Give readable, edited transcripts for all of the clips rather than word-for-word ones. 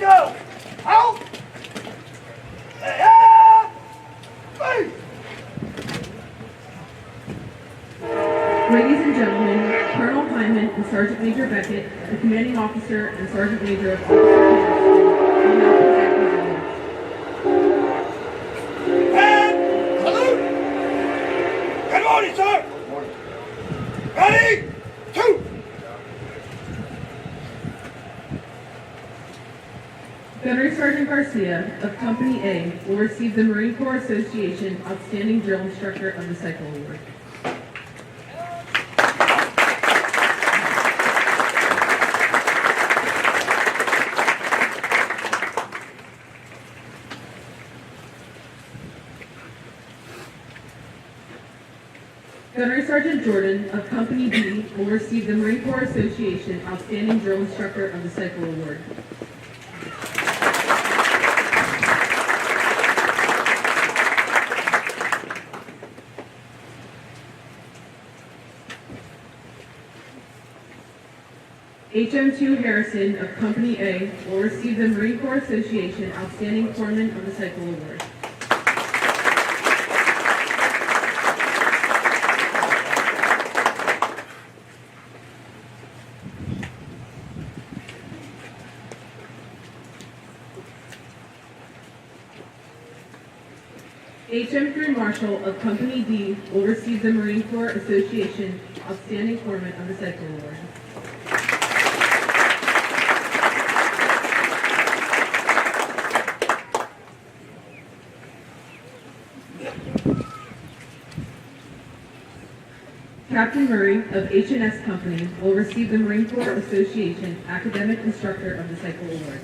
go! Out! Yeah! Ladies and gentlemen, Colonel Hyman and Sergeant Major Beckett, the commanding officer and Sergeant Major of Officer Canada, will now present these awards. And salute! Good morning, sir! Good morning. Ready? Two! Gunnery Sergeant Garcia of Company A will receive the Marine Corps Association Outstanding Drill Instructor of the Cycle Award. Gunnery Sergeant Jordan of Company B will receive the Marine Corps Association Outstanding Drill Instructor of the Cycle Award. HM2 Harrison of Company A will receive the Marine Corps Association Outstanding Corpsman of the Cycle Award. HM3 Marshall of Company D will receive the Marine Corps Association Outstanding Corpsman of the Cycle Award. Captain Murray of H&S Company will receive the Marine Corps Association Academic Instructor of the Cycle Award.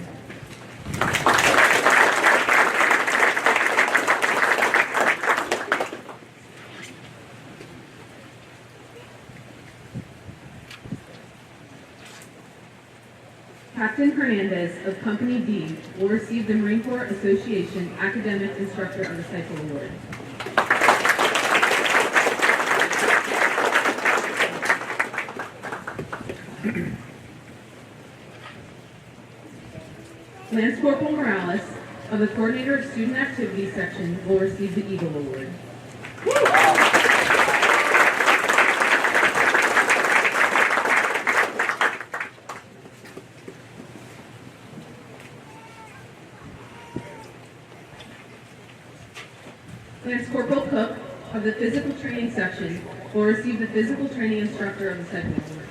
Captain Hernandez of Company D will receive the Marine Corps Association Academic Instructor of the Cycle Award. Lance Corporal Morales of the Coordinator of Student Activities Section will receive the Eagle Award. Lance Corporal Cook of the Physical Training Section will receive the Physical Training Instructor of the Cycle Award.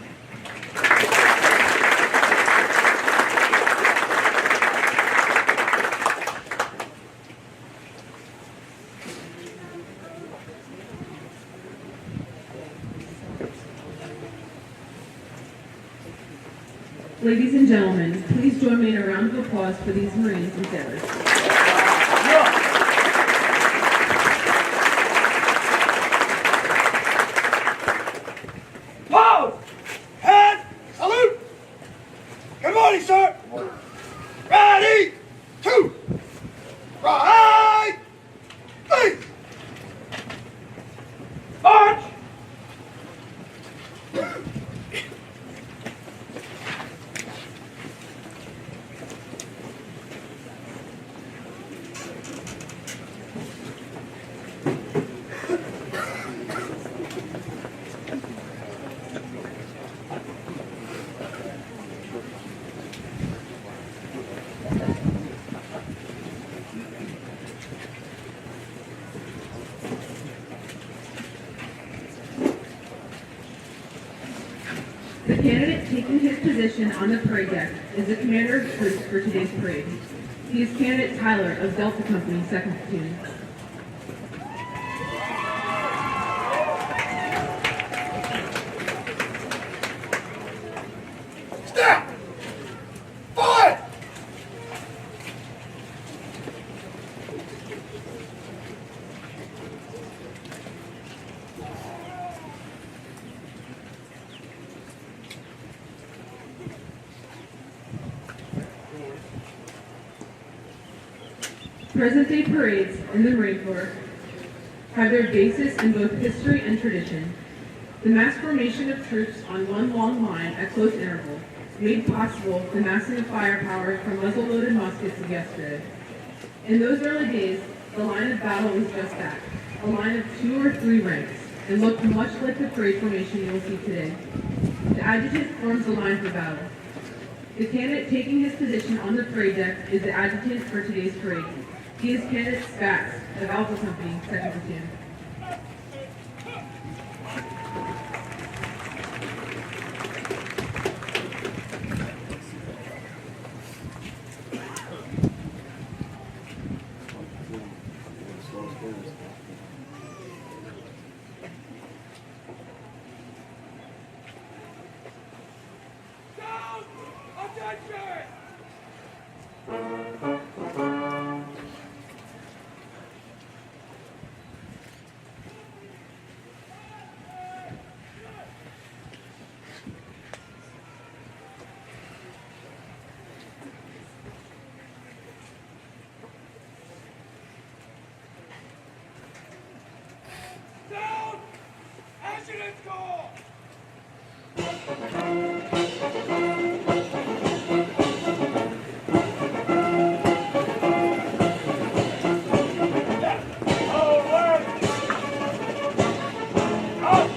Ladies and gentlemen, please join me in a round of applause for these Marines and sailors. Pause! And salute! Good morning, sir! Good morning. Ready? Two! Right! Three! March! The candidate taking his position on the parade deck is the commander of troops for today's parade. He is candidate Tyler of Delta Company, 2nd Platoon. Step! Forward! Present-day parades in the Marine Corps have their basis in both history and tradition. The mass formation of troops on one long line at close interval made possible the massive firepower from muzzle-loaded muskets of yesterday. In those early days, the line of battle was just that, a line of 2 or 3 ranks, and looked much like the parade formation you will see today. The adjutant forms the line for battle. The candidate taking his position on the parade deck is the adjutant for today's parade. He is Candidate Spatz of Alpha Company, 2nd Platoon. Down! Attention! Down! Adjutant's call! All right! Up!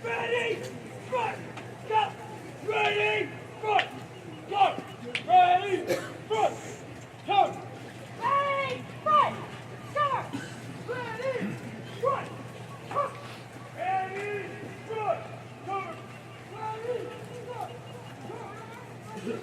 Ready, front, stop, ready, front, go, ready, front, turn. Ready, front, start, ready, front, turn. Ready, front, turn. Ready, front, turn.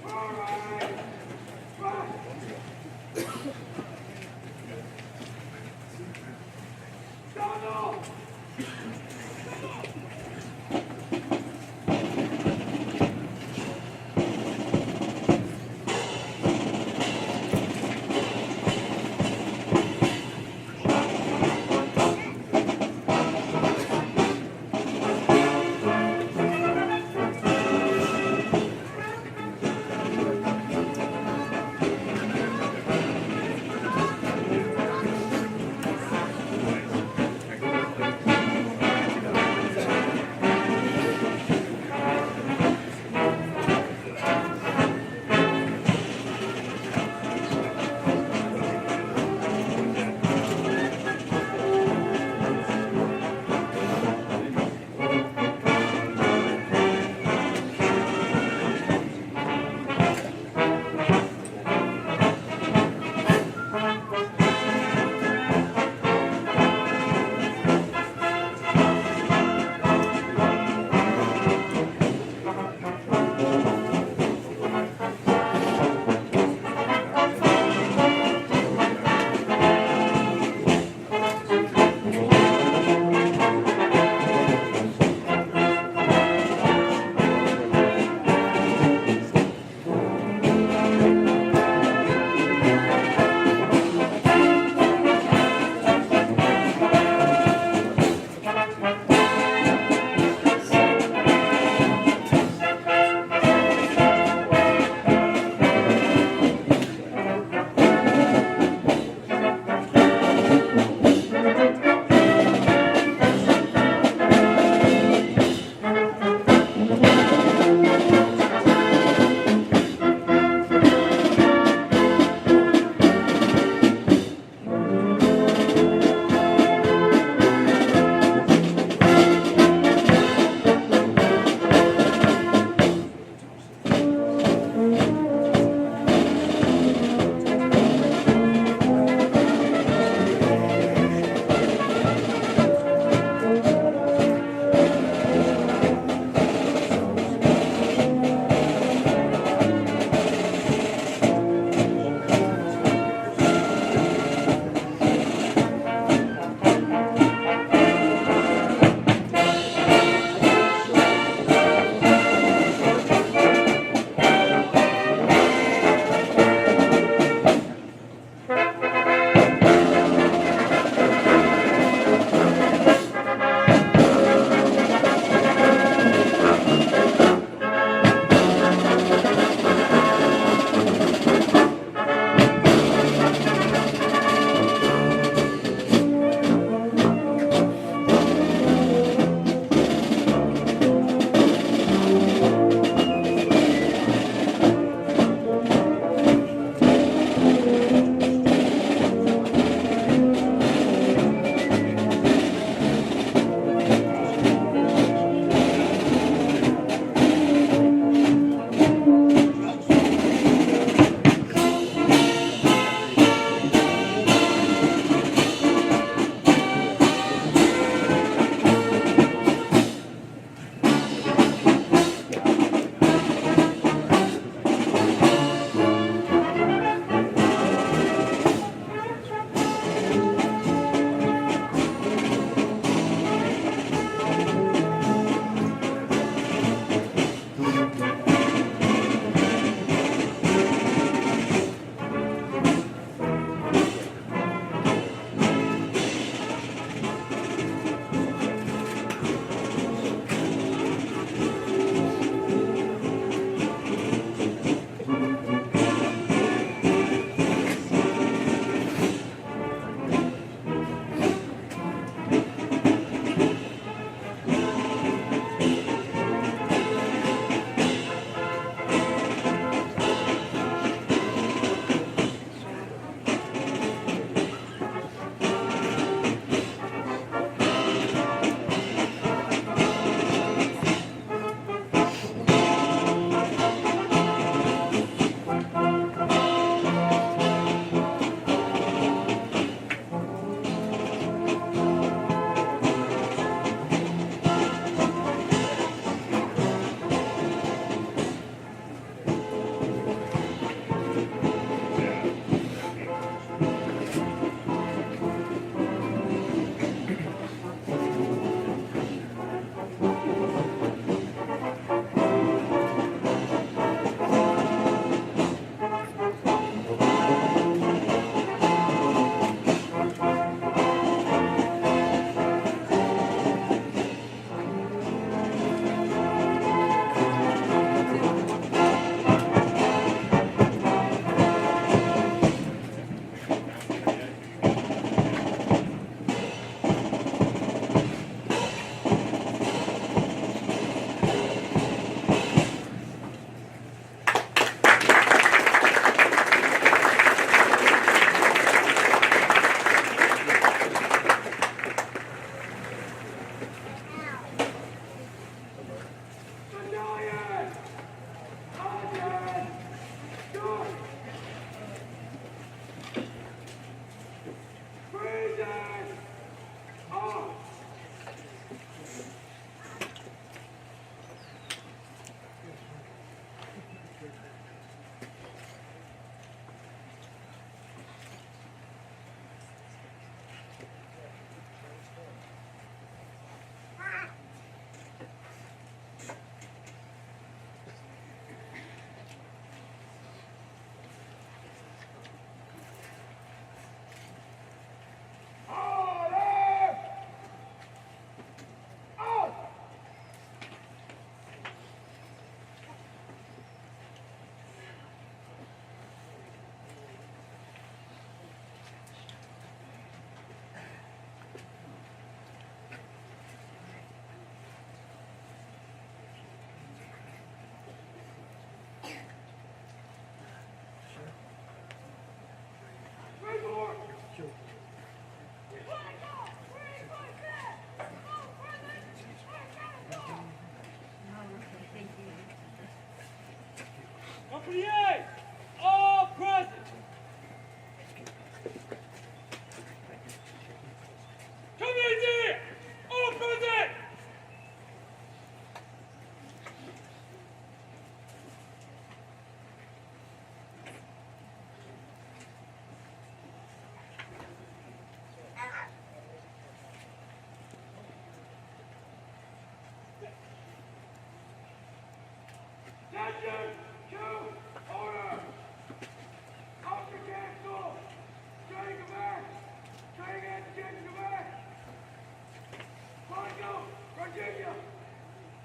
All right, front. Stand up. PA, all present. Committee, all present. Attention to order. Officer cancel. Training command. Training education command. Michael, Virginia.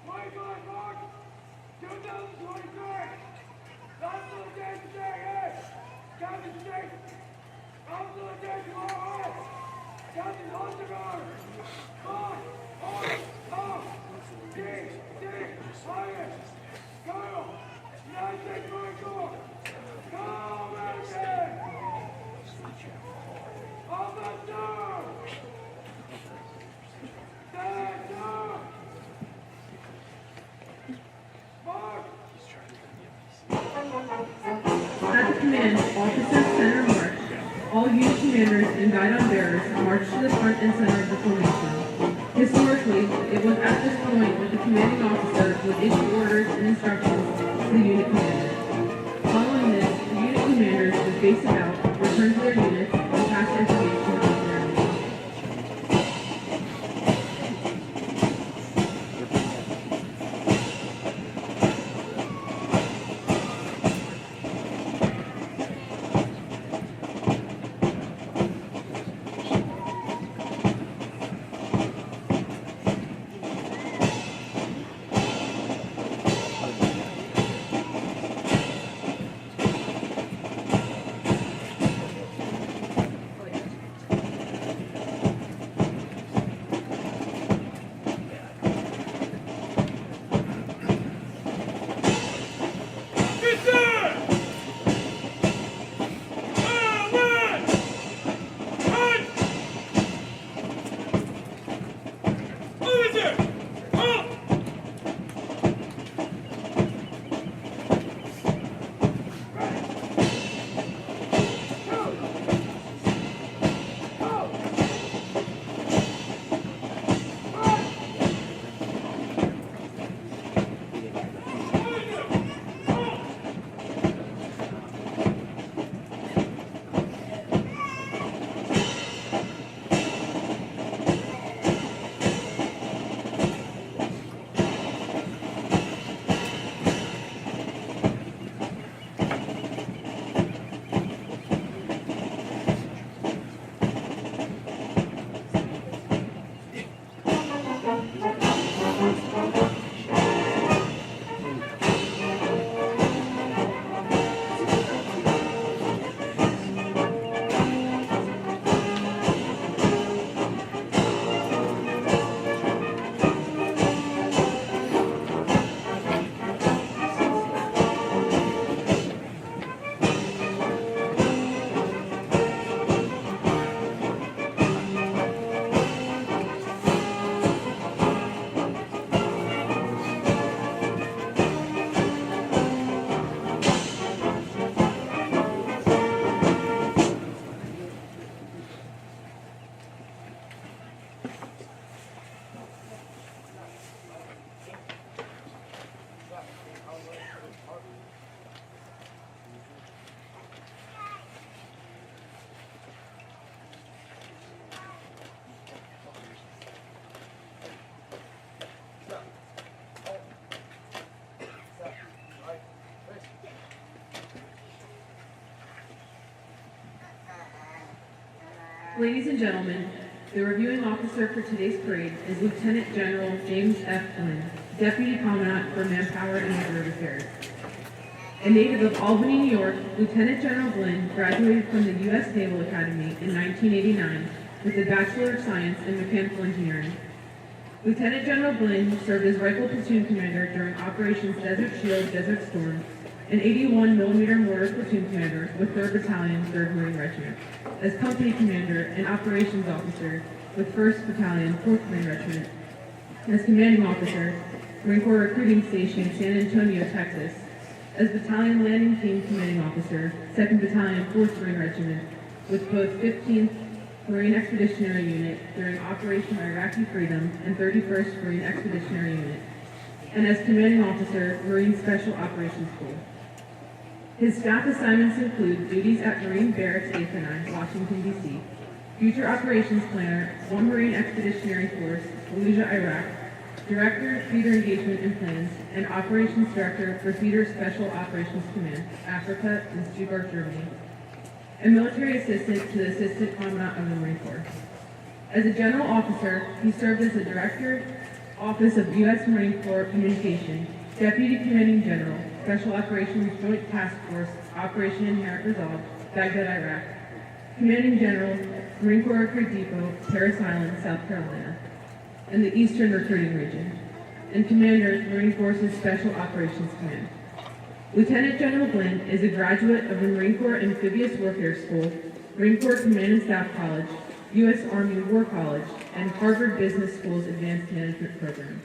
25 March 2023. Officer Lieutenant J.A. Captain State. Officer Lieutenant R.O. Captain Hunter. Fire. Colonel, United States Marine Corps. Go, American! Officer! Stand down! March! At the command of Officer Center March, all unit commanders and guidon bearers march to the front and center of the formation. Historically, it was at this point that the commanding officer would issue orders and instructions to the unit commander. Following this, the unit commanders would face it out, return to their units, and pass information on to their units. Ladies and gentlemen, the reviewing officer for today's parade is Lieutenant General James F. Flynn, Deputy Commandant for Manpower and Reserve Affairs. A native of Albany, New York, Lieutenant General Flynn graduated from the U.S. Naval Academy in 1989 with a Bachelor of Science in Mechanical Engineering. Lieutenant General Flynn served as Rifle Platoon Commander during Operations Desert Shield, Desert Storm, and 81mm Mortar Platoon Commander with 3rd Battalion, 3rd Marine Regiment, as Company Commander and Operations Officer with 1st Battalion, 4th Marine Regiment, as Commanding Officer, Marine Corps Recruiting Station, San Antonio, Texas, as Battalion Landing Team Commanding Officer, 2nd Battalion 4th Marine Regiment, with both 15th Marine Expeditionary Unit during Operation Iraqi Freedom and 31st Marine Expeditionary Unit, and as Commanding Officer, Marine Special Operations School. His staff assignments include duties at Marine Barracks 8th and 9th, Washington, D.C., Future Operations Planner, 1 Marine Expeditionary Force, Fallujah, Iraq, Director, Theater Engagement and Plans, and Operations Director for Theater Special Operations Command, Africa, in Stuttgart, Germany, and Military Assistant to the Assistant Commandant of the Marine Corps. As a General Officer, he served as the Director, Office of U.S. Marine Corps Communication, Deputy Commanding General, Special Operations Joint Task Force, Operation Inherent Resolve, Baghdad, Iraq, Commanding General, Marine Corps Recruit Depot, Parris Island, South Carolina, and the Eastern Recruiting Region, and Commander, Marine Forces Special Operations Command. Lieutenant General Glynn is a graduate of the Marine Corps Amphibious Warfare School, Marine Corps Command and Staff College, U.S. Army War College, and Harvard Business School's Advanced Management Program.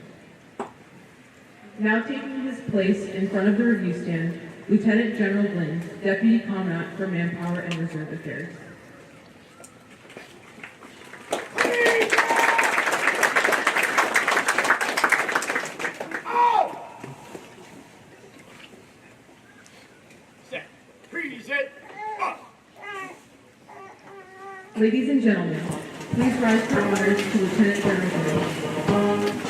Now taking his place in front of the review stand, Lieutenant General Glynn, Deputy Commandant for Manpower and Reserve Affairs. Ladies and gentlemen, please rise for honors to Lieutenant General Glynn.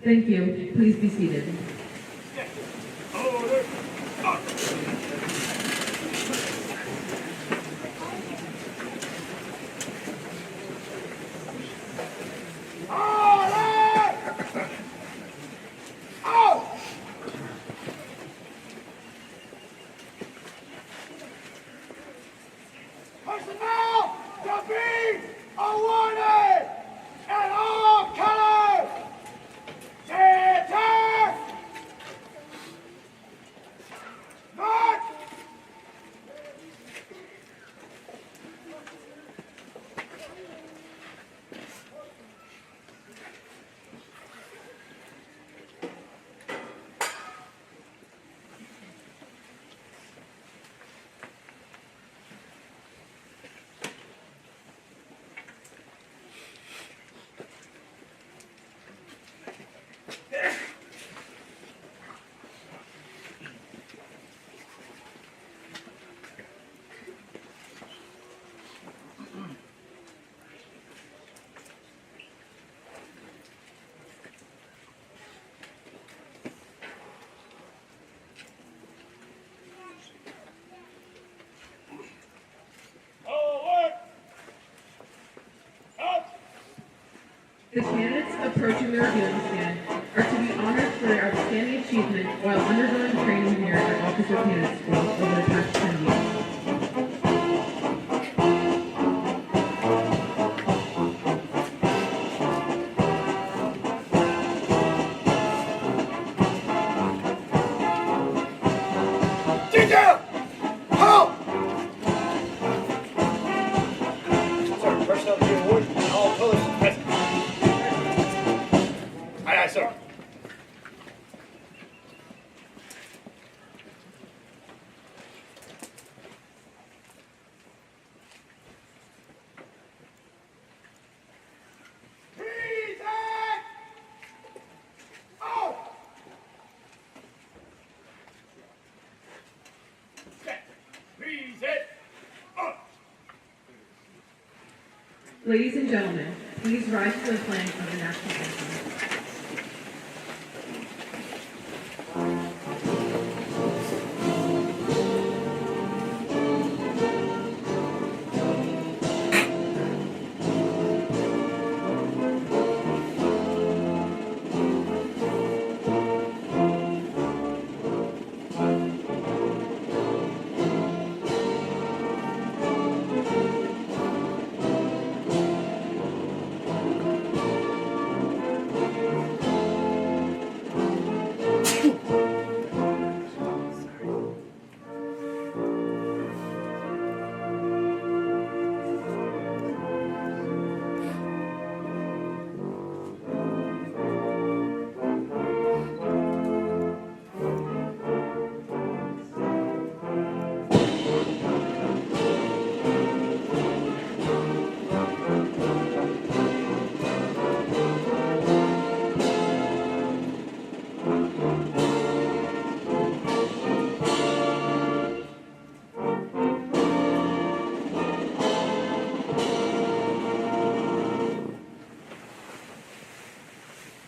Thank you. Please be seated. Personnel to be awarded at all colors. Theater! March! The candidates approaching the reviewing stand are to be honored for their outstanding achievement while undergoing training here at Officer Candidate School over the past 10 years. Ladies and gentlemen, please rise to the playing of the national anthem.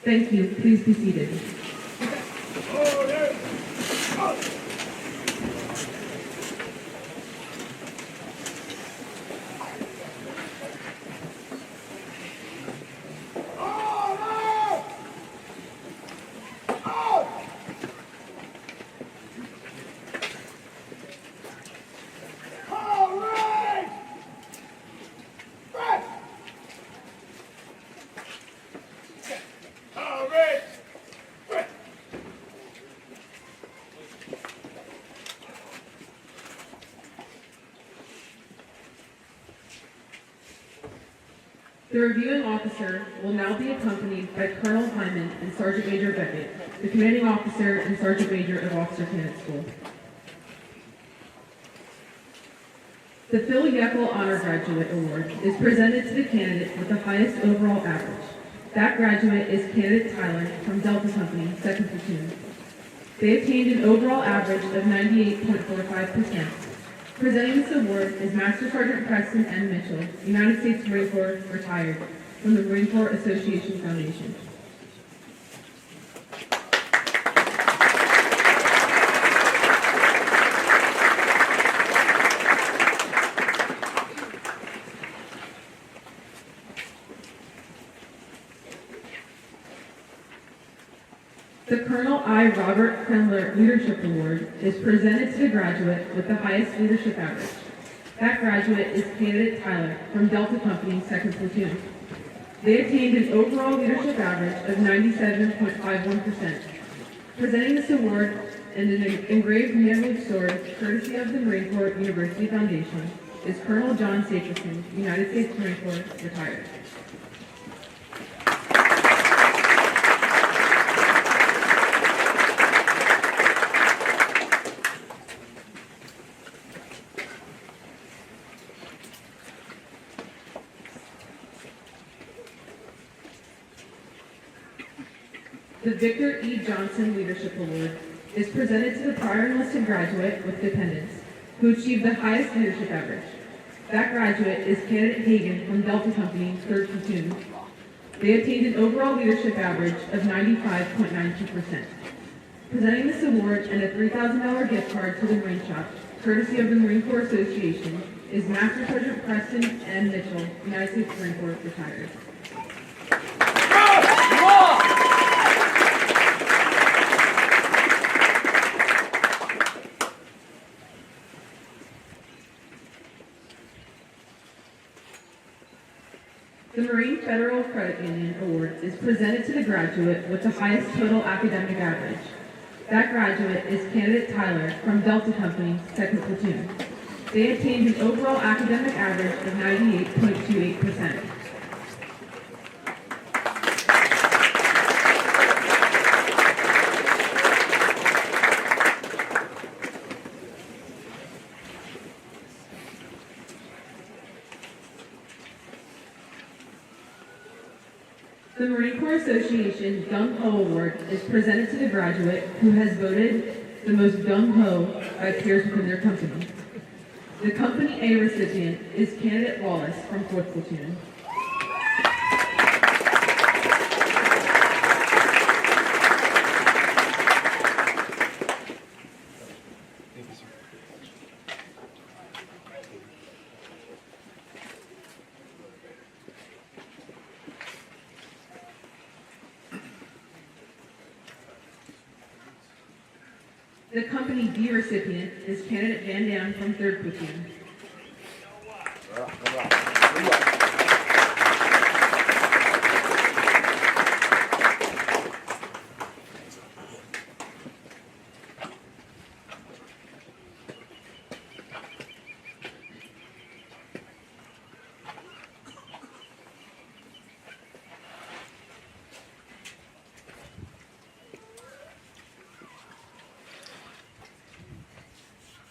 Thank you. Please be seated. The reviewing officer will now be accompanied by Colonel Hyman and Sergeant Major Beckett, the commanding officer and Sergeant Major of Officer Candidate School. The Phil Yeckel Honor Graduate Award is presented to the candidate with the highest overall average. That graduate is candidate Tyler from Delta Company, 2nd Platoon. They obtained an overall average of 98.45%. Presenting this award is Master Sergeant Preston M. Mitchell, United States Marine Corps, retired, from the Marine Corps Association Foundation. The Colonel I. Robert Krendler Leadership Award is presented to the graduate with the highest leadership average. That graduate is candidate Tyler from Delta Company, 2nd Platoon. They attained an overall leadership average of 97.51%. Presenting this award and an engraved manwood sword, courtesy of the Marine Corps University Foundation, is Colonel John Saperson, United States Marine Corps, retired. The Victor E. Johnson Leadership Award is presented to the prior enlisted graduate with dependents who achieved the highest leadership average. That graduate is candidate Hagan from Delta Company, 3rd Platoon. They obtained an overall leadership average of 95.92%. Presenting this award and a $3,000 gift card to the Marine Shop, courtesy of the Marine Corps Association, is Master Sergeant Preston M. Mitchell, United States Marine Corps, retired. The Marine Federal Credit Union Award is presented to the graduate with the highest total academic average. That graduate is candidate Tyler from Delta Company, 2nd Platoon. They attained an overall academic average of 98.28%. The Marine Corps Association Gung Ho Award is presented to the graduate who has voted the most gung ho by peers within their company. The Company A recipient is candidate Wallace from 4th Platoon. The Company D recipient is Candidate Van Dam from 3rd Platoon.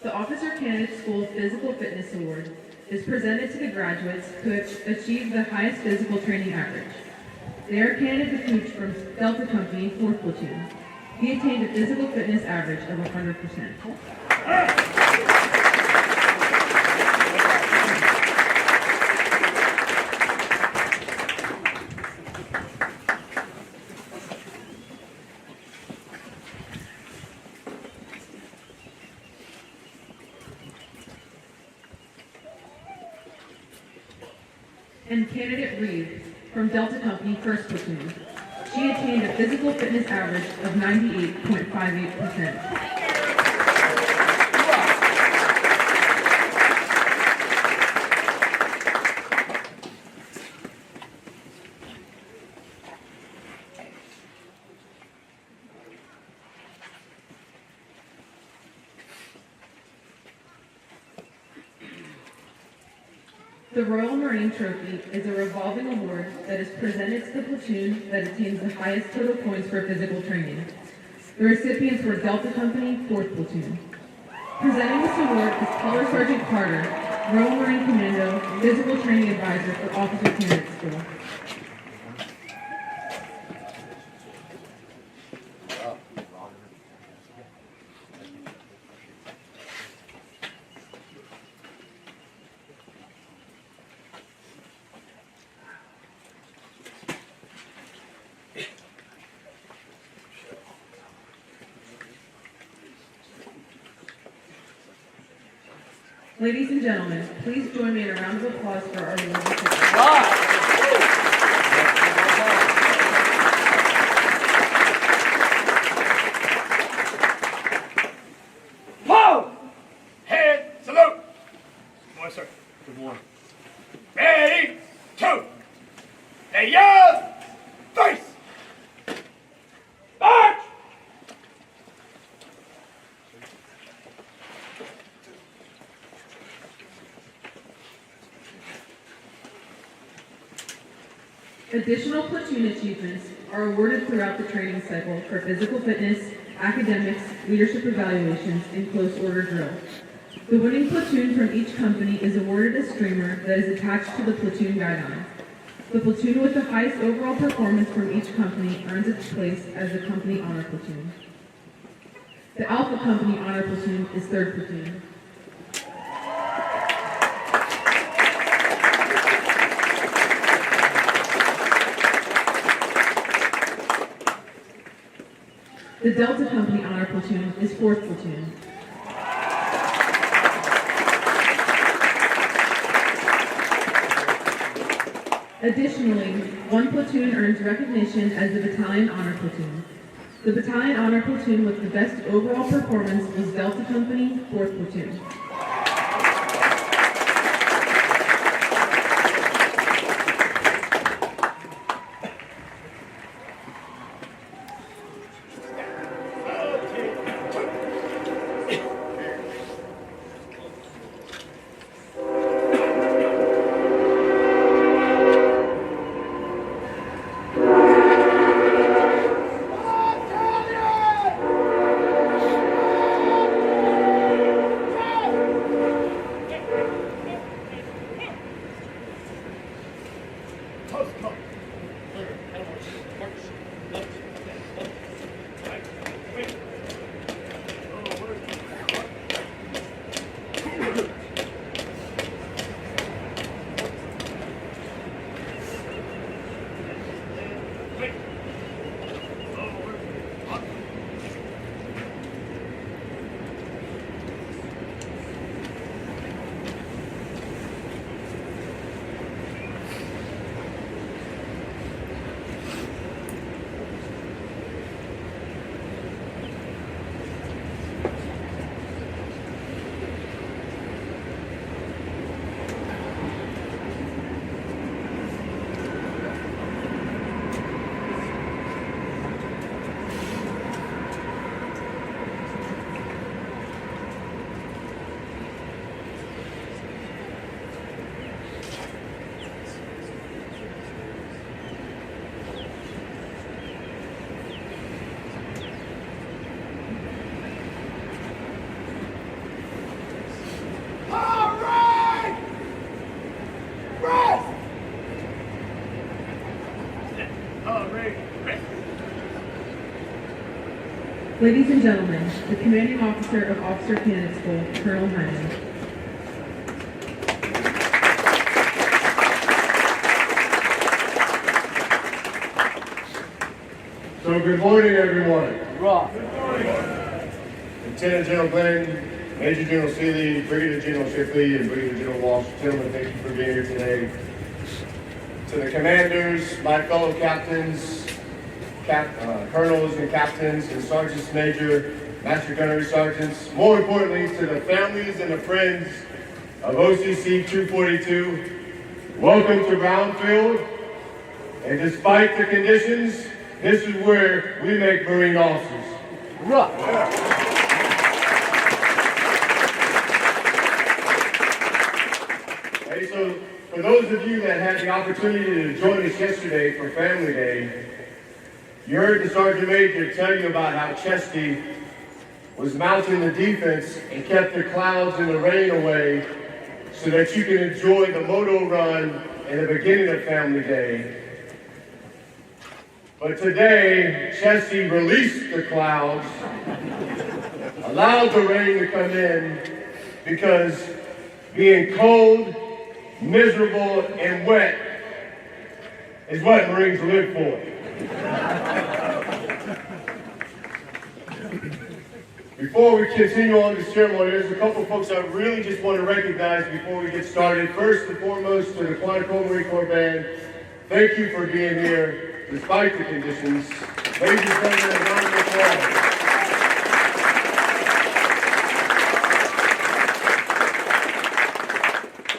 The Officer Candidate School Physical Fitness Award is presented to the graduates who have achieved the highest physical training average. They are candidate Hooch from Delta Company, 4th Platoon. He attained a physical fitness average of 100%. And Candidate Reed from Delta Company, 1st Platoon. She attained a physical fitness average of 98.58%. The Royal Marine Trophy is a revolving award that is presented to the platoon that attains the highest total points for physical training. The recipients were Delta Company, 4th Platoon. Presenting this award is Color Sergeant Carter, Royal Marine Commando, Physical Training Advisor for Officer Candidate School. Ladies and gentlemen, please join me in a round of applause for our award recipients. Whoa! Head salute! Good morning, sir. Good morning. Ready, two. The yell, face. March! Additional platoon achievements are awarded throughout the training cycle for physical fitness, academics, leadership evaluations, and close order drill. The winning platoon from each company is awarded a streamer that is attached to the platoon guideline. The platoon with the highest overall performance from each company earns its place as the company honor platoon. The Alpha Company honor platoon is 3rd Platoon. The Delta Company honor platoon is 4th Platoon. Additionally, one platoon earns recognition as the Battalion Honor Platoon. The Battalion Honor Platoon with the best overall performance was Delta Company, 4th Platoon. Ladies and gentlemen, the commanding officer of Officer Candidate School, Colonel Hyman. So good morning, everyone. Rock. Lieutenant General Glenn, Major General Seeley, Brigadier General Shipley, and Brigadier General Walsh. Gentlemen, thank you for being here today. To the commanders, my fellow captains, colonels and captains, and sergeants major, master gunnery sergeants, more importantly, to the families and the friends of OCC-242, welcome to Brownfield. And despite the conditions, this is where we make Marine officers. Rock. Hey, so for those of you that had the opportunity to join us yesterday for Family Day, you heard the Sergeant Major tell you about how Chesty was mounting the defense and kept the clouds and the rain away so that you can enjoy the moto run in the beginning of Family Day. But today, Chesty released the clouds, allowed the rain to come in, because being cold, miserable, and wet is what Marines live for. Before we continue on the ceremony, there's a couple of folks I really just want to recognize before we get started. First and foremost, to the Quantico Marine Corps Band, thank you for being here despite the conditions. Ladies and gentlemen, a round of applause.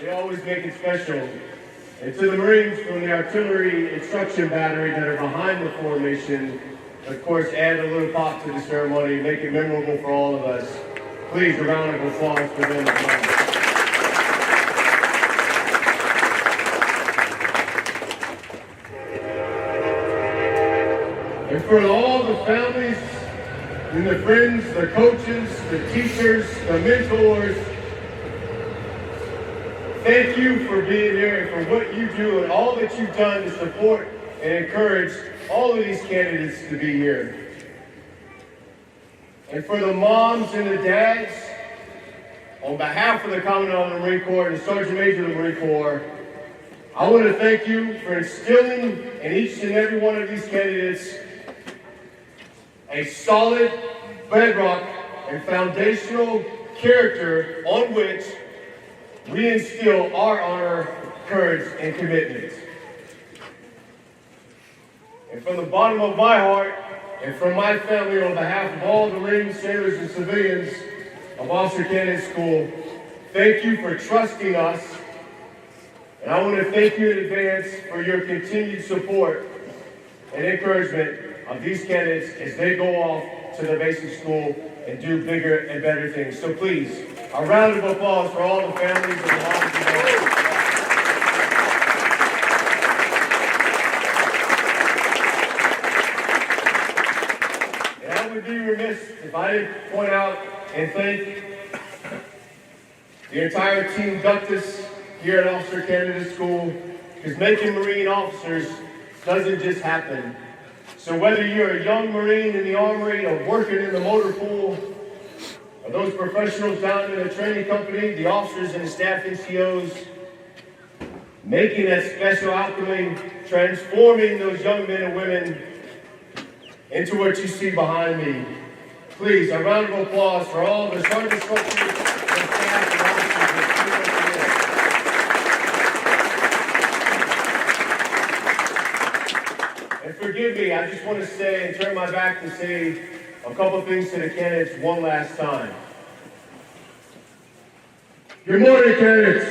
They always make it special. And to the Marines from the Artillery Instruction Battery that are behind the formation, of course, add a little pop to the ceremony, make it memorable for all of us. Please, a round of applause for them as well. And for all the families and the friends, the coaches, the teachers, the mentors, thank you for being here and for what you do and all that you've done to support and encourage all of these candidates to be here. And for the moms and the dads, on behalf of the Commandant of the Marine Corps and the Sergeant Major of the Marine Corps, I want to thank you for instilling in each and every one of these candidates a solid bedrock and foundational character on which we instill our honor, courage, and commitment. And from the bottom of my heart, and from my family, on behalf of all the Marines, sailors, and civilians of Officer Candidate School, thank you for trusting us. And I want to thank you in advance for your continued support and encouragement of these candidates as they go off to the basic school and do bigger and better things. So please, a round of applause for all the families and the moms and dads. And I would be remiss if I didn't point out and thank the entire Team Ductus here at Officer Candidate School, because making Marine officers doesn't just happen. So whether you're a young Marine in the Armory or working in the motor pool, or those professionals down in the training company, the officers and the staff NCOs, making that special alchemy, transforming those young men and women into what you see behind me. Please, a round of applause for all the sergeant structures and staff and officers that And forgive me, I just want to say and turn my back to say a couple things to the candidates one last time. Good morning, candidates.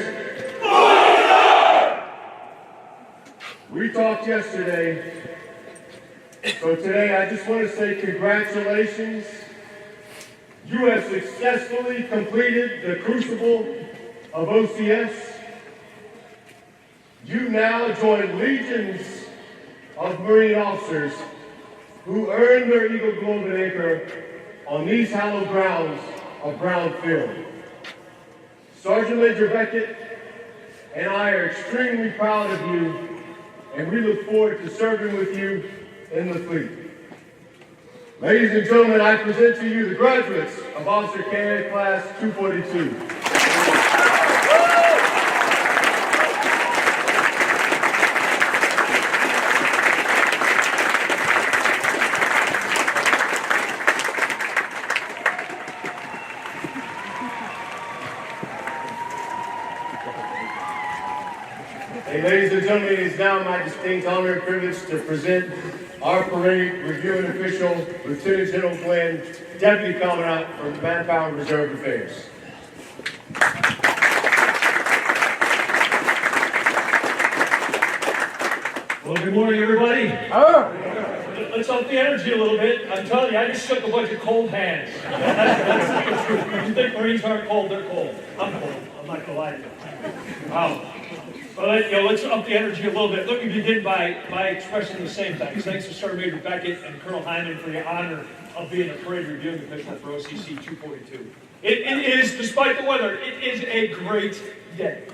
We talked yesterday, so today I just want to say congratulations. You have successfully completed the crucible of OCS. You now join legions of Marine officers who earned their Eagle Globe and Anchor on these hallowed grounds of Brownfield. Sergeant Major Beckett and I are extremely proud of you, and we look forward to serving with you in the fleet. Ladies and gentlemen, I present to you the graduates of Officer Candidate Class 242. Hey, ladies and gentlemen, it is now my distinct honor and privilege to present our parade reviewing official, Lieutenant General Glenn, Deputy Commandant for Manpower and Reserve Affairs. Well, good morning, everybody. Let's up the energy a little bit. I'm telling you, I just shook a bunch of cold hands. That's the truth. You think Marines aren't cold? They're cold. I'm cold. I'm not gonna lie to you. But let's up the energy a little bit. Let me begin by expressing the same thanks. Thanks to Sergeant Major Beckett and Colonel Hyman for the honor of being a parade reviewing official for OCC-242. It is, despite the weather, it is a great day.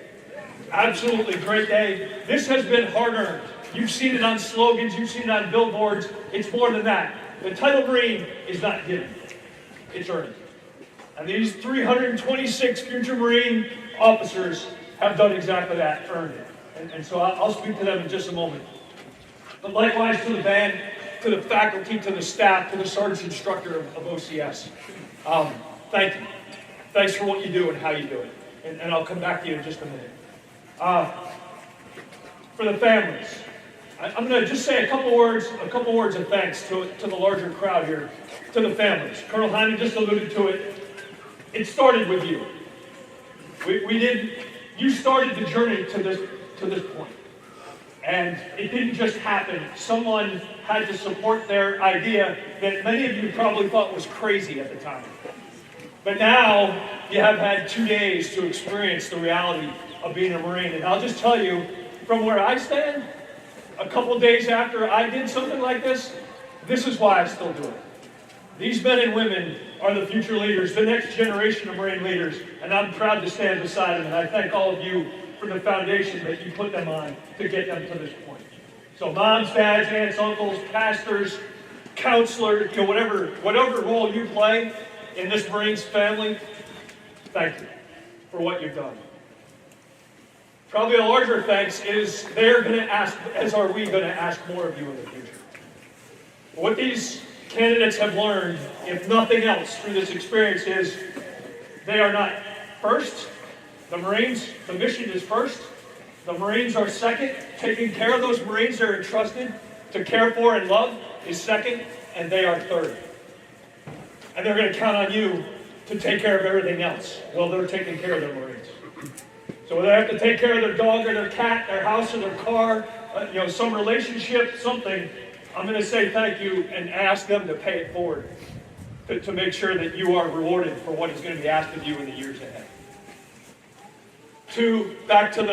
Absolutely great day. This has been hard-earned. You've seen it on slogans, you've seen it on billboards. It's more than that. The title Marine is not given. It's earned. And these 326 future Marine officers have done exactly that, earned it. And so I'll speak to them in just a moment. But likewise to the band, to the faculty, to the staff, to the Sergeant Instructor of OCS. Thank you. Thanks for what you do and how you do it. And I'll come back to you in just a minute. For the families, I'm going to just say a couple words of thanks to the larger crowd here, to the families. Colonel Hyman just alluded to it. It started with you. You started the journey to this point. And it didn't just happen. Someone had to support their idea that many of you probably thought was crazy at the time. But now you have had 2 days to experience the reality of being a Marine. And I'll just tell you, from where I stand, a couple days after I did something like this, this is why I still do it. These men and women are the future leaders, the next generation of Marine leaders, and I'm proud to stand beside them. And I thank all of you for the foundation that you put them on to get them to this point. So moms, dads, aunts, uncles, pastors, counselors, whatever role you play in this Marines family, thank you for what you've done. Probably a larger thanks is they're going to ask, as are we going to ask more of you in the future. What these candidates have learned, if nothing else, through this experience is they are not first. The Marines, the mission is first. The Marines are second. Taking care of those Marines they're entrusted to care for and love is second, and they are third. And they're going to count on you to take care of everything else while they're taking care of their Marines. So whether they have to take care of their dog or their cat, their house or their car, some relationship, something, I'm going to say thank you and ask them to pay it forward to make sure that you are rewarded for what is going to be asked of you in the years ahead. Back to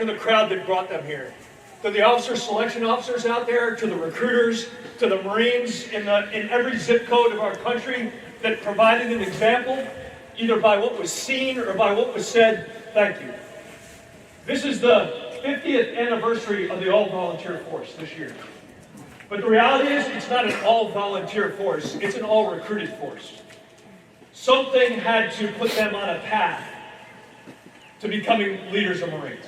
the crowd that brought them here. To the officer selection officers out there, to the recruiters, to the Marines in every zip code of our country that provided an example, either by what was seen or by what was said, thank you. This is the 50th anniversary of the all-volunteer force this year. But the reality is, it's not an all-volunteer force, it's an all-recruited force. Something had to put them on a path to becoming leaders of Marines.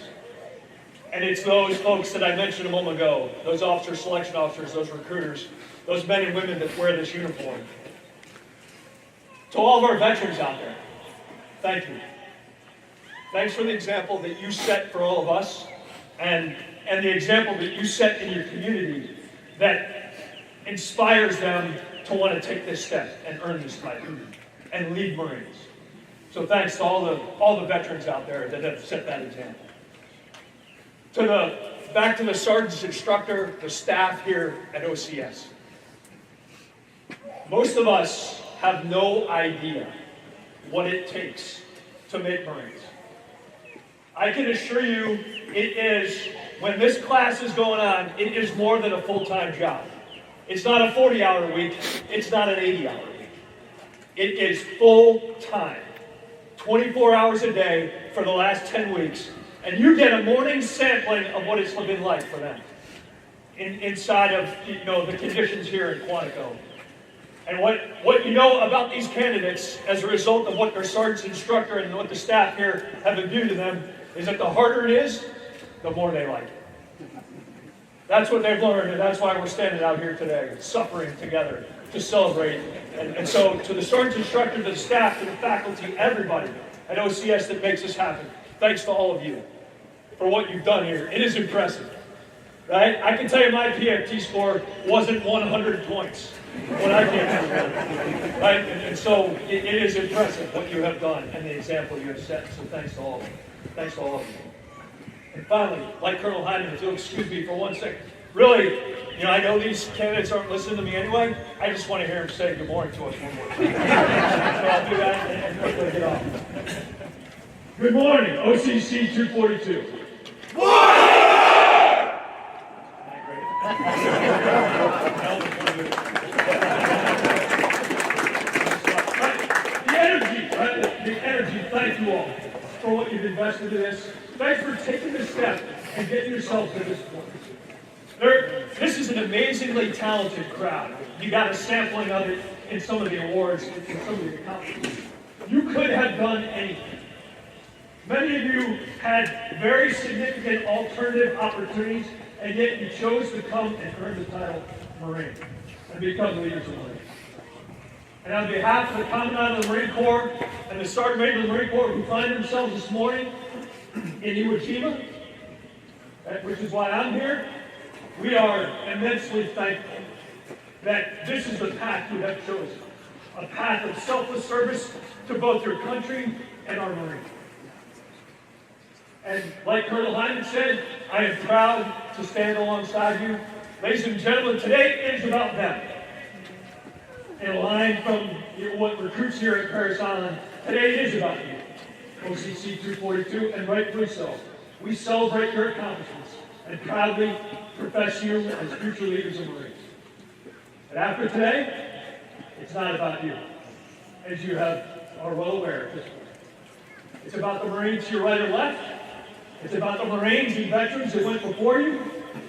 And it's those folks that I mentioned a moment ago, those officer selection officers, those recruiters, those men and women that wear this uniform. To all of our veterans out there, thank you. Thanks for the example that you set for all of us and the example that you set in your community that inspires them to want to take this step and earn this title and lead Marines. So thanks to all the veterans out there that have set that example. Back to the Sergeant's Instructor, the staff here at OCS. Most of us have no idea what it takes to make Marines. I can assure you it is, when this class is going on, it is more than a full-time job. It's not a 40-hour week, it's not an 80-hour week. It is full-time, 24 hours a day for the last 10 weeks, and you get a morning sampling of what it's been like for them. inside of the conditions here in Quantico. And what you know about these candidates as a result of what their sergeant's instructor and what the staff here have imbued to them is that the harder it is, the more they like it. That's what they've learned, and that's why we're standing out here today, suffering together to celebrate. And so to the sergeant's instructor, to the staff, to the faculty, everybody at OCS that makes this happen, thanks to all of you for what you've done here. It is impressive, right? I can tell you my PFT score wasn't 100 points when I came out, right? And so it is impressive what you have done and the example you have set. So thanks to all of you. Thanks to all of you. And finally, like Colonel Hyman, if you'll excuse me for 1 second, really, I know these candidates aren't listening to me anyway. I just want to hear them say good morning to us one more time. So I'll do that and quickly get off. Good morning, OCC-242. The energy, thank you all for what you've invested in this. Thanks for taking this step and getting yourselves to this point. This is an amazingly talented crowd. You got a sampling of it in some of the awards, in some of the accomplishments. You could have done anything. Many of you had very significant alternative opportunities, and yet you chose to come and earn the title Marine and become leaders of Marine. And on behalf of the Commandant of the Marine Corps and the Sergeant Major of the Marine Corps who find themselves this morning in Iwo Jima, which is why I'm here, we are immensely thankful that this is the path you have chosen, a path of selfless service to both your country and our Marines. And like Colonel Hyman said, I am proud to stand alongside you. Ladies and gentlemen, today is about them. In a line from what recruits here at Paris Island, today is about you, OCC-242, and rightfully so. We celebrate your accomplishments and proudly profess you as future leaders of Marines. But after today, it's not about you, as you are well aware at this point. It's about the Marines to your right or left. It's about the Marines and veterans that went before you.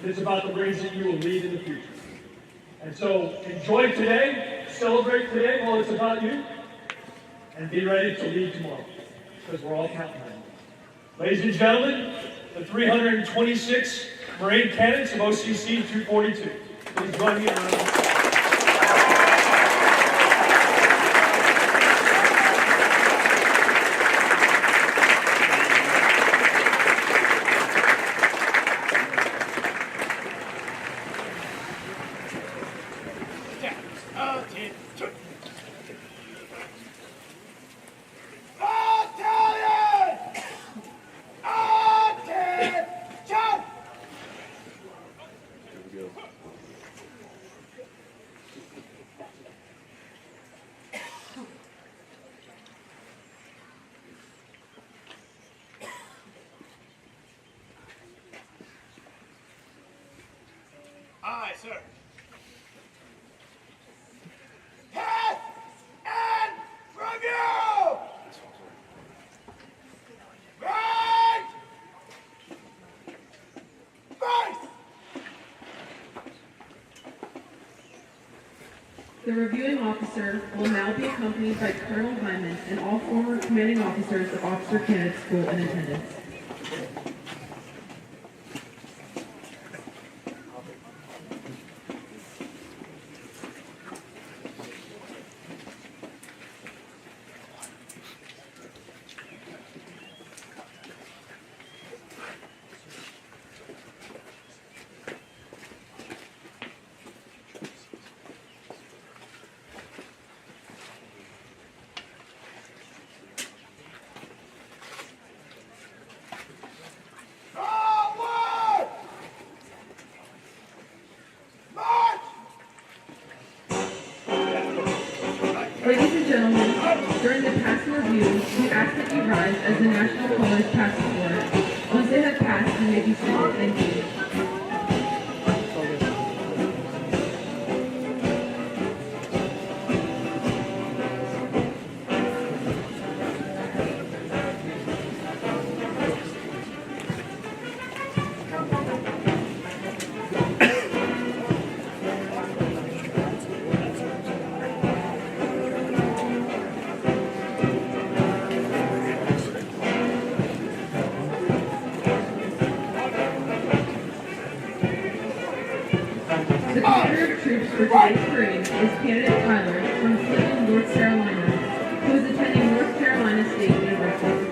It's about the Marines that you will lead in the future. And so enjoy today, celebrate today while it's about you, and be ready to lead tomorrow, because we're all counting on you. Ladies and gentlemen, the 326 Marine candidates of OCC-242. Please join me in a round of applause. Aye, sir. Pass and review! Right! Face! The reviewing officer will now be accompanied by Colonel Hyman and all former commanding officers of Officer Candidate School in attendance. Forward! March! Ladies and gentlemen, during the passing review, we ask that you rise as the national colors pass forward. Once they have passed, you may be seated. Thank you. for today's parade is candidate Tyler from Cleveland, North Carolina, who is attending North Carolina State University.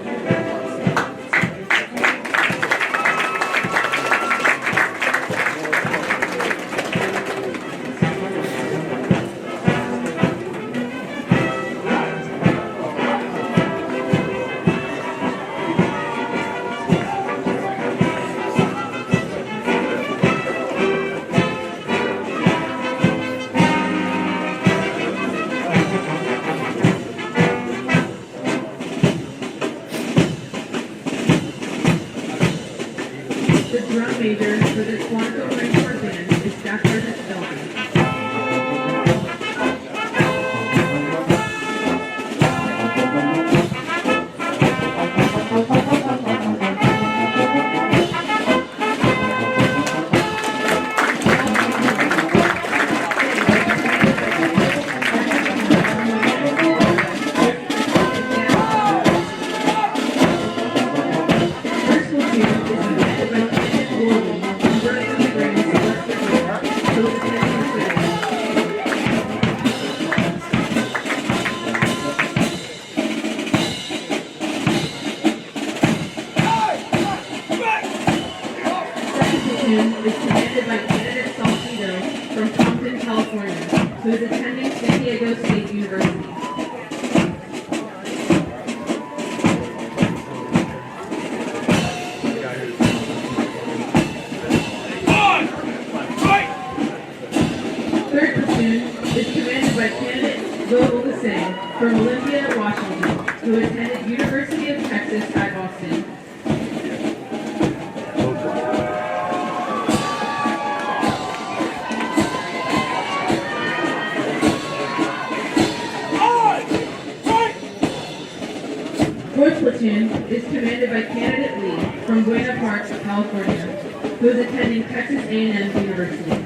The drum major for the Quantico Marine Corps Band is Staff Sergeant Philby. First platoon is commanded by Lieutenant Gordon from Burning the Grants, West Virginia, who is attending the parade. Second platoon is commanded by Candidate Salcido from Compton, California, who is attending San Diego State University. Third platoon is commanded by Candidate Vogel Hussein from Olympia, Washington, who attended University of Texas at Austin. Fourth platoon is commanded by Candidate Lee from Buena Park, California, who is attending Texas A&M University.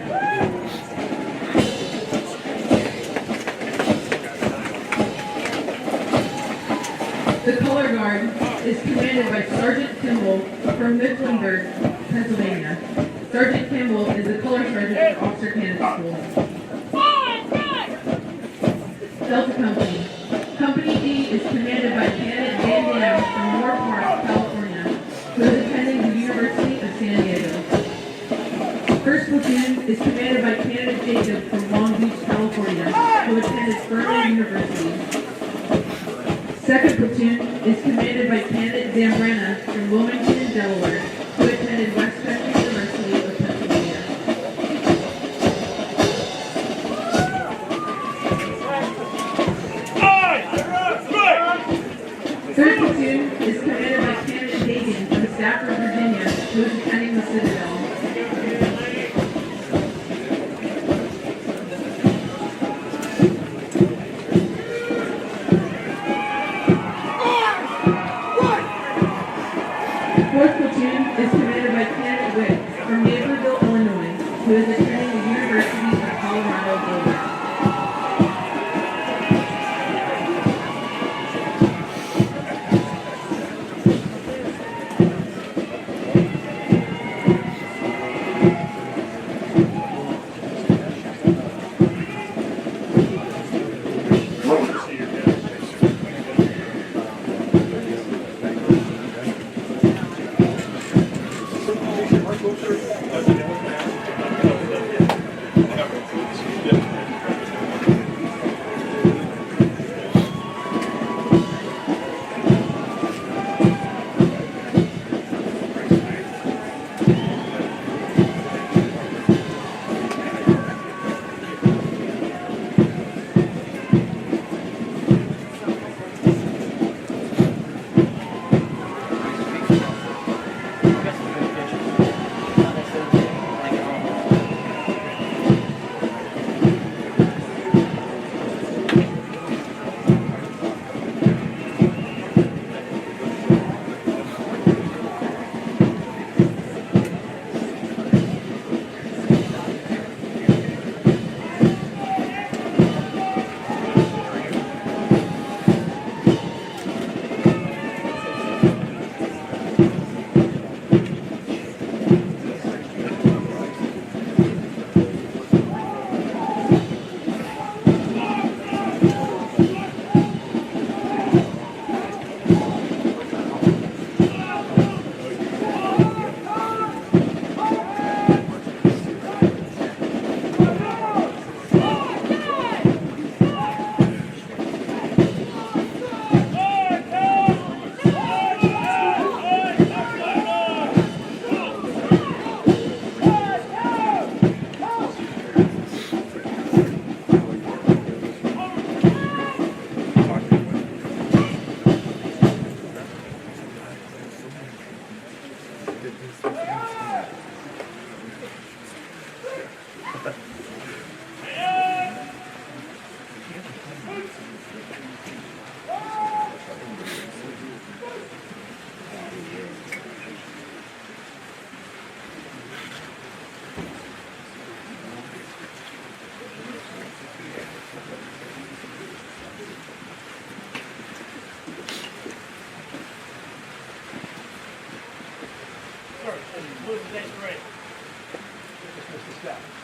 The color guard is commanded by Sergeant Kimball from Mifflinburg, Pennsylvania. Sergeant Kimball is the color sergeant at Officer Candidate School. Delta Company. Company D is commanded by Candidate Van Dam from Moore Park, California, who is attending the University of San Diego. First platoon is commanded by Candidate Jacob from Long Beach, California, who attended Furman University. Second platoon is commanded by Candidate Zambrana from Wilmington, Delaware, who attended Westchester University of Pennsylvania. Third platoon is commanded by Candidate Dagan from Stafford, Virginia, who is attending the Citadel. Fourth platoon is commanded by Candidate Wick from Naperville, Illinois, who is attending the University of Colorado Boulder.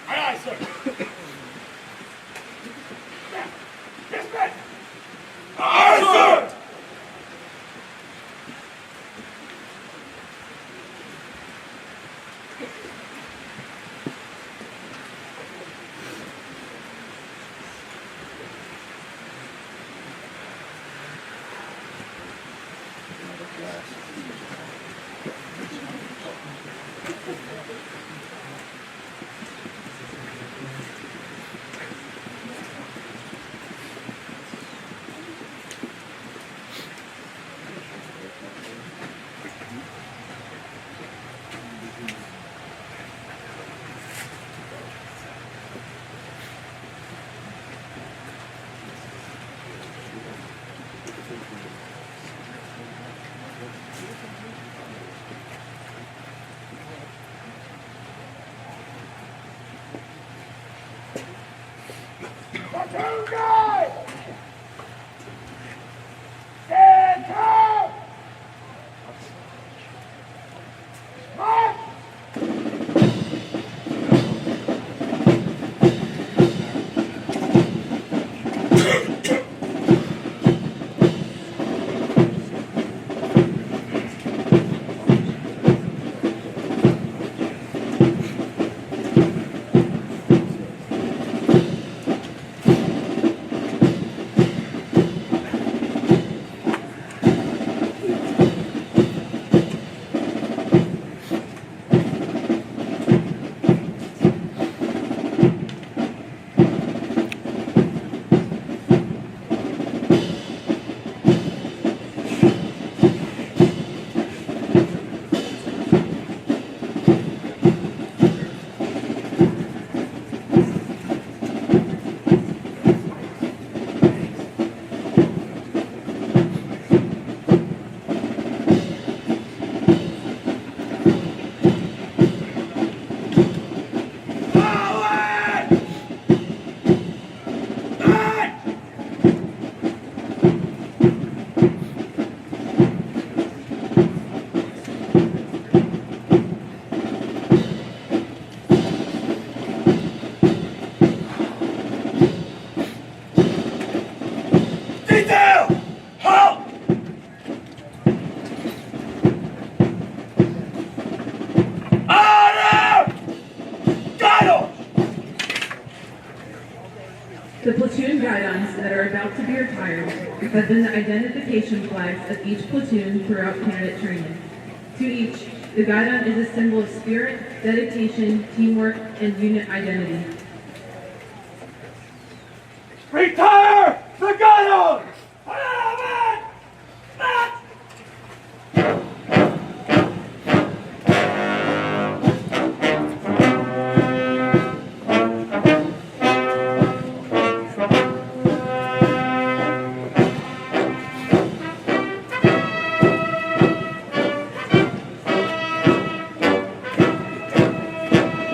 Aye, aye, sir. Dismiss! Aye, sir! Platoon guy! Stand calm! March! Detail! Halt! Order! Guidance! The platoon guidons that are about to be retired have been the identification flags of each platoon throughout candidate training. To each, the guidon is a symbol of spirit, dedication, teamwork, and unit identity. Retire the guidon!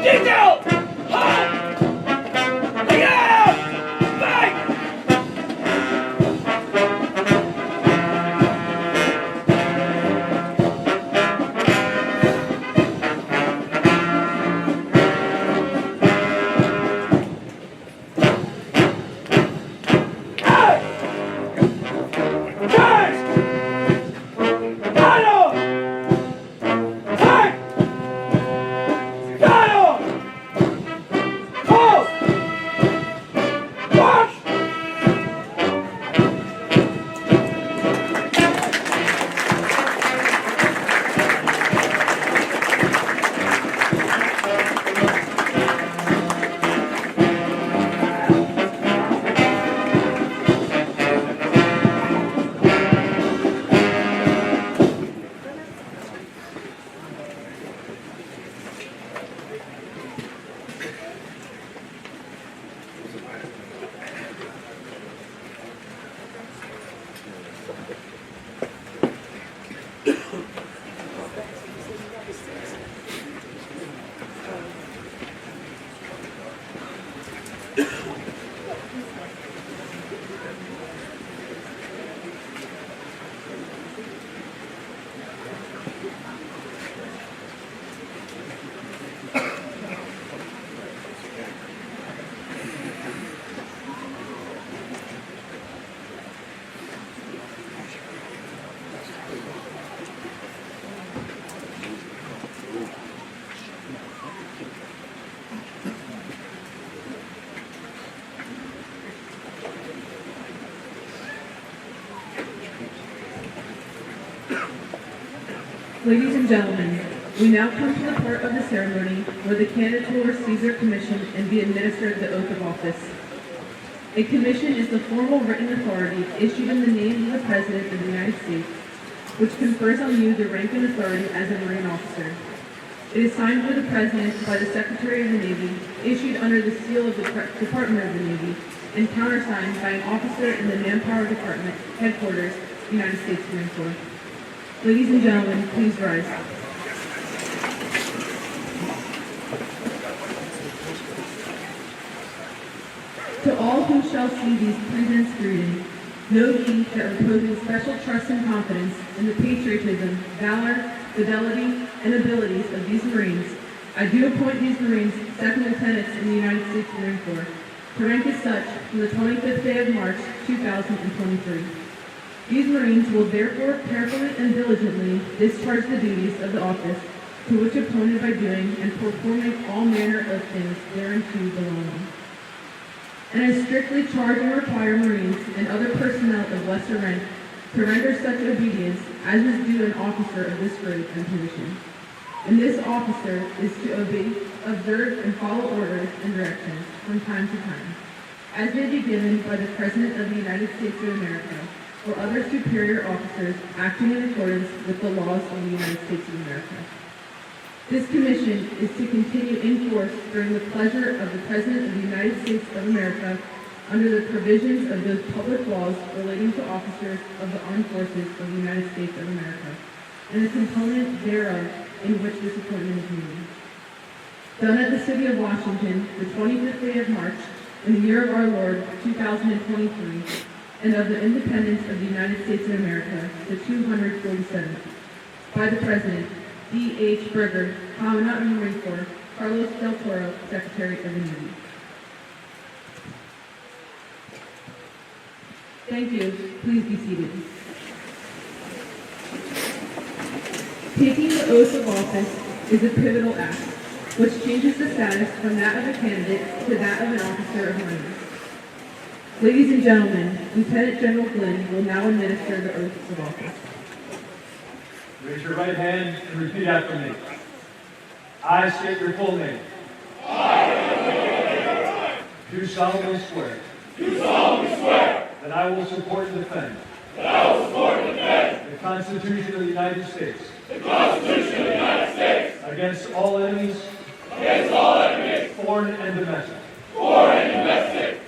Detail! Halt! Look out! Fight! Ladies and gentlemen, we now come to the part of the ceremony where the candidates will receive their commission and be administered the oath of office. A commission is the formal written authority issued in the name of the President of the United States, which confers on you the rank and authority as a Marine officer. It is signed by the President by the Secretary of the Navy, issued under the seal of the Department of the Navy, and countersigned by an officer in the Manpower Department, Headquarters, United States Marine Corps. Ladies and gentlemen, please rise. To all who shall see these presents greeting, know ye that reposing special trust and confidence in the patriotism, valor, fidelity, and abilities of these Marines, I do appoint these Marines second lieutenants in the United States Marine Corps, to rank as such from the 25th day of March, 2023. These Marines will therefore carefully and diligently discharge the duties of the office to which appointed by doing and performing all manner of things thereunto belonging. And I strictly charge and require Marines and other personnel of lesser rank to render such obedience as is due an officer of this grade and position. And this officer is to observe and follow orders and directions from time to time, as may be given by the President of the United States of America or other superior officers acting in accordance with the laws of the United States of America. This commission is to continue in force during the pleasure of the President of the United States of America under the provisions of those public laws relating to officers of the armed forces of the United States of America, and the component thereof in which this appointment is made. Done at the City of Washington, the 25th day of March, in the year of our Lord, 2023, and of the independence of the United States of America, the 247th. By the President, D. H. Berger, Commandant of the Marine Corps, Carlos Del Toro, Secretary of the Navy. Thank you. Please be seated. Taking the oath of office is a pivotal act, which changes the status from that of a candidate to that of an officer of Marines. Ladies and gentlemen, Lieutenant General Glynn will now administer the oath of office. Raise your right hand and repeat after me. I state your full name. Do solemnly swear. That I will support and defend. The Constitution of the United States. Against all enemies. Foreign and domestic.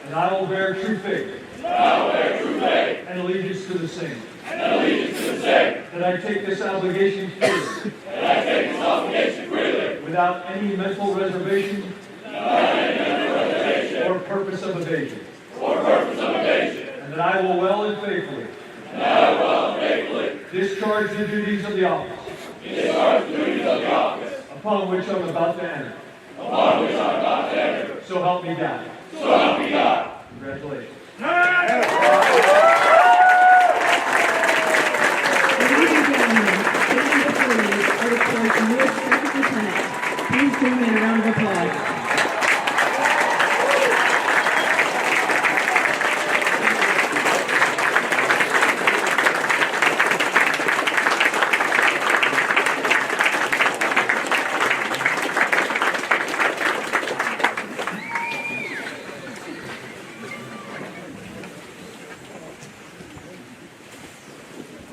And I will bear true faith. And allegiance to the same. That I take this obligation freely. Without any mental reservation. Or purpose of evasion. And that I will well and faithfully. Discharge the duties of the office. Upon which I'm about to enter. So help me God. Congratulations. Ladies and gentlemen, taking before you are the court's newest second lieutenant. Please join me in a round of applause.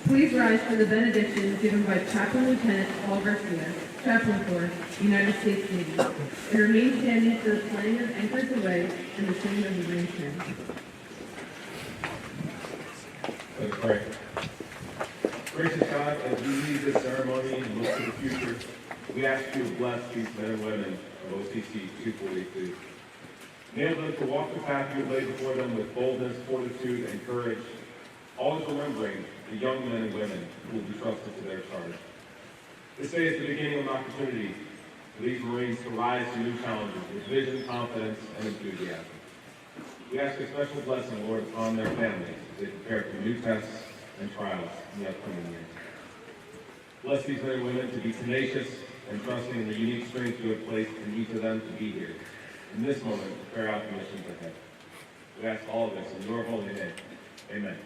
Please rise for the benediction given by Chaplain Lieutenant Paul Garcia, Chaplain Corps, United States Navy, and remain standing for the playing of Anchors Away and the singing of the Marine Hymn. Let's pray. Gracious God, as we leave this ceremony and look to the future, we ask you to bless these men and women of OCC-242. Enable them to walk the path you have laid before them with boldness, fortitude, and courage, always remembering the young men and women who will be trusted to their charge. This day is the beginning of an opportunity for these Marines to rise to new challenges with vision, confidence, and enthusiasm. We ask a special blessing, Lord, upon their families as they prepare for new tests and trials in the upcoming years. Bless these men and women to be tenacious and trusting in the unique strength you have placed in each of them to be here in this moment to carry out the missions ahead. We ask all of this in your holy name. Amen.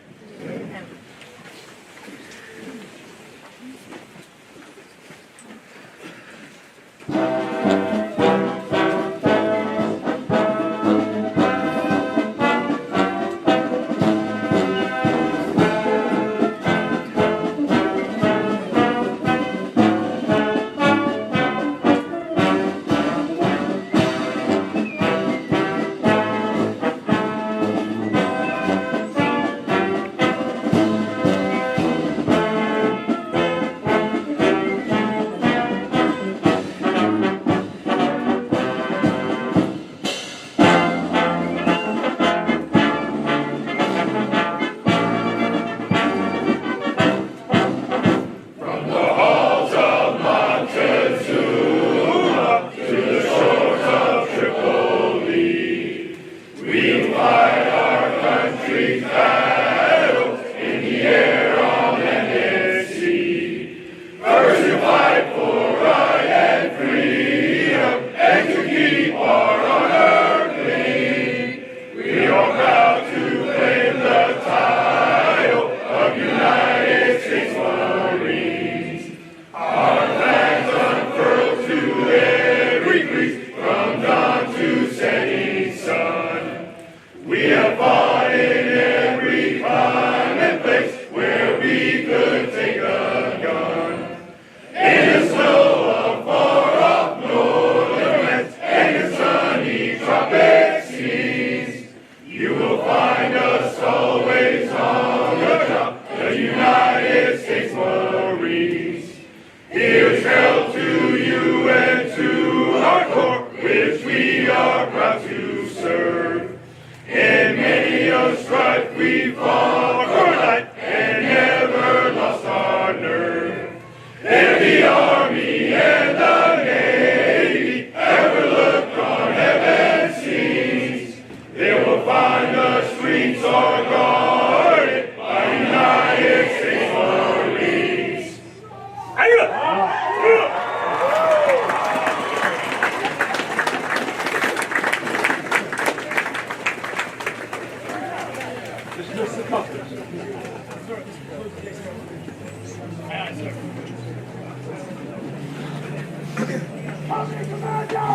Company commander!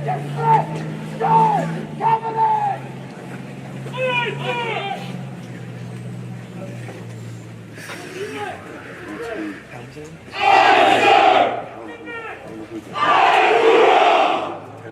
Get set! Start! Company! Aye,